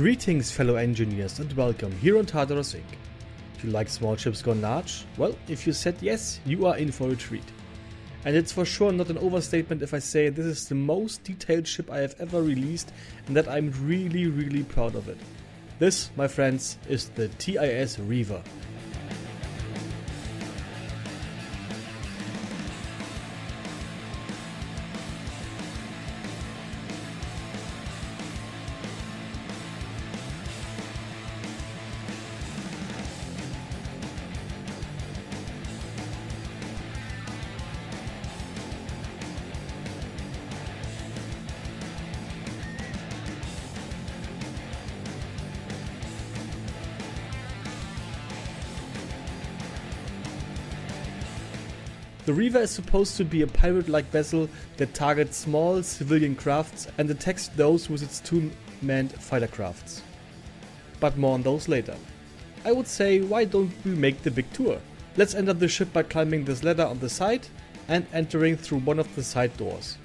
Greetings fellow engineers and welcome here on Tartaross Inc. Do you like small ships gone large? Well, if you said yes, you are in for a treat. And it's for sure not an overstatement if I say this is the most detailed ship I have ever released and that I'm really proud of it. This, my friends, is the TIS Reaver. The Reaver is supposed to be a pirate-like vessel that targets small civilian crafts and attacks those with its two manned fighter crafts. But more on those later. I would say, why don't we make the big tour? Let's enter the ship by climbing this ladder on the side and entering through one of the side doors.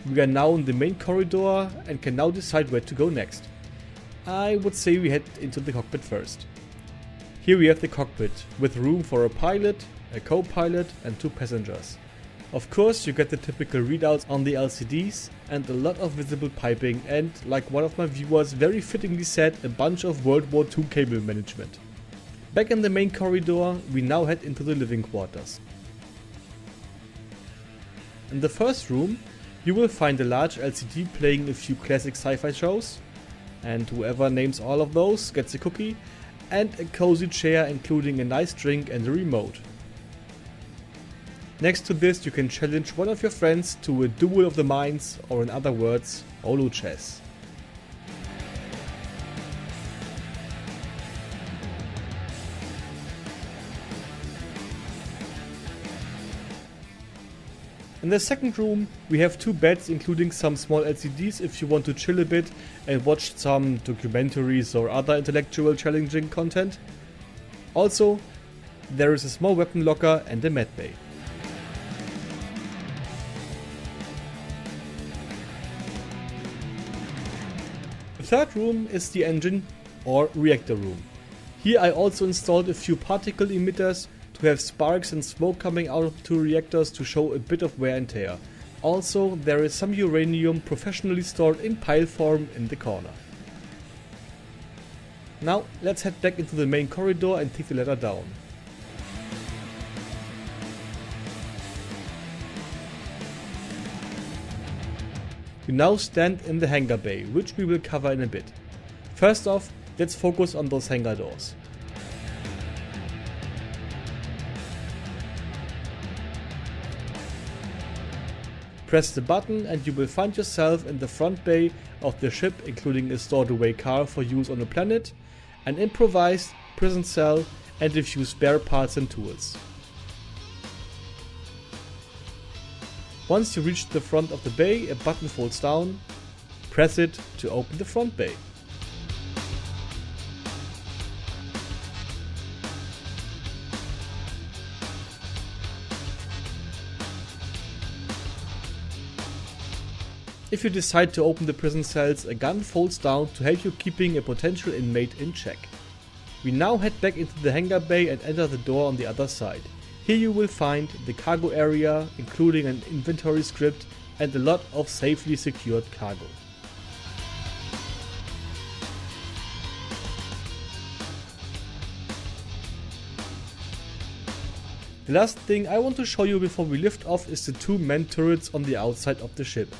We are now in the main corridor and can now decide where to go next. I would say we head into the cockpit first. Here we have the cockpit, with room for a pilot, a co-pilot and two passengers. Of course you get the typical readouts on the LCDs and a lot of visible piping and, like one of my viewers very fittingly said, a bunch of World War II cable management. Back in the main corridor we now head into the living quarters. In the first room you will find a large LCD playing a few classic sci-fi shows, and whoever names all of those gets a cookie, and a cozy chair including a nice drink and a remote. Next to this you can challenge one of your friends to a duel of the minds, or in other words, holo chess. In the second room we have two beds including some small LCDs if you want to chill a bit and watch some documentaries or other intellectual challenging content. Also, there is a small weapon locker and a med bay. The third room is the engine or reactor room. Here I also installed a few particle emitters to have sparks and smoke coming out of the two reactors to show a bit of wear and tear. Also, there is some uranium professionally stored in pile form in the corner. Now let's head back into the main corridor and take the ladder down. We now stand in the hangar bay, which we will cover in a bit. First off, let's focus on those hangar doors. Press the button and you will find yourself in the front bay of the ship, including a stored away car for use on the planet, an improvised prison cell and a few spare parts and tools. Once you reach the front of the bay, a button folds down. Press it to open the front bay. If you decide to open the prison cells, a gun folds down to help you keeping a potential inmate in check. We now head back into the hangar bay and enter the door on the other side. Here you will find the cargo area, including an inventory script and a lot of safely secured cargo. The last thing I want to show you before we lift off is the two man turrets on the outside of the ship.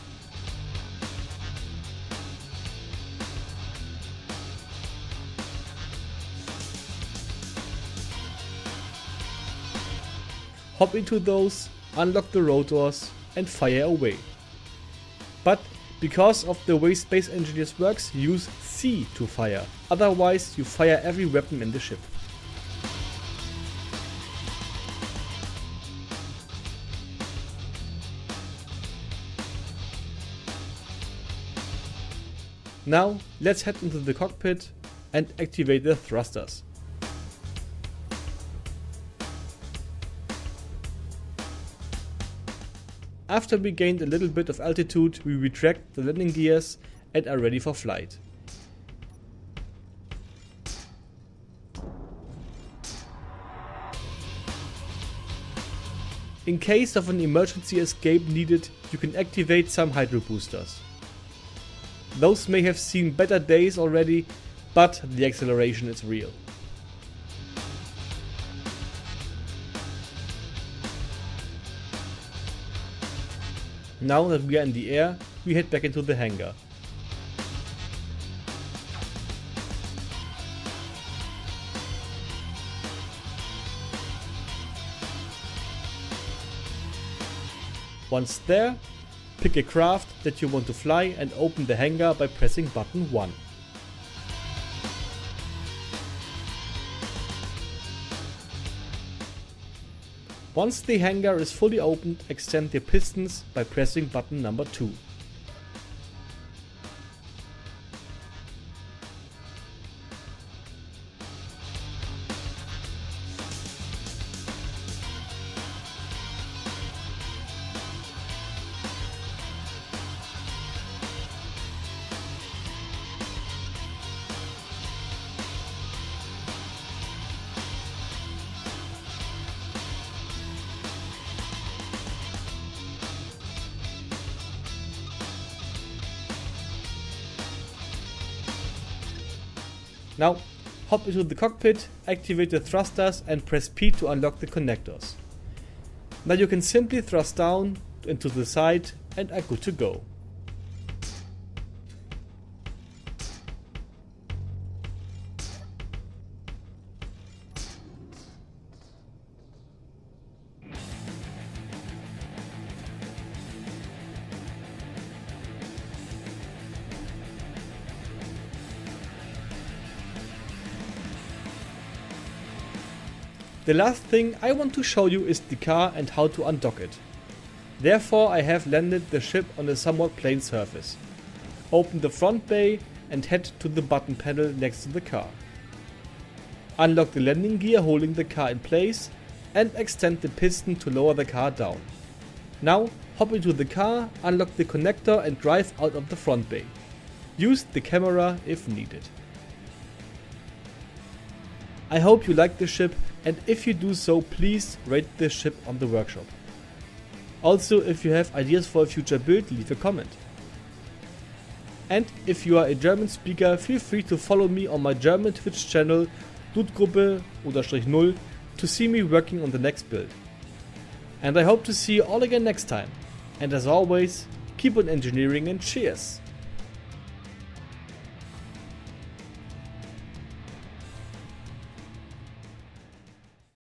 Hop into those, unlock the rotors and fire away. But because of the way Space Engineers works, use C to fire, otherwise you fire every weapon in the ship. Now let's head into the cockpit and activate the thrusters. After we gained a little bit of altitude, we retract the landing gears and are ready for flight. In case of an emergency escape needed, you can activate some hydro boosters. Those may have seen better days already, but the acceleration is real. Now that we are in the air, we head back into the hangar. Once there, pick a craft that you want to fly and open the hangar by pressing button 1. Once the hangar is fully opened, extend the pistons by pressing button number 2. Now, hop into the cockpit, activate the thrusters and press P to unlock the connectors. Now you can simply thrust down into the side and are good to go. The last thing I want to show you is the car and how to undock it. Therefore I have landed the ship on a somewhat plain surface. Open the front bay and head to the button panel next to the car. Unlock the landing gear holding the car in place and extend the piston to lower the car down. Now hop into the car, unlock the connector and drive out of the front bay. Use the camera if needed. I hope you like the ship, and if you do so, please rate the ship on the workshop. Also, if you have ideas for a future build, leave a comment. And if you are a German speaker, feel free to follow me on my German Twitch channel Dudgruppe_0 to see me working on the next build. And I hope to see you all again next time. And as always, keep on engineering and cheers!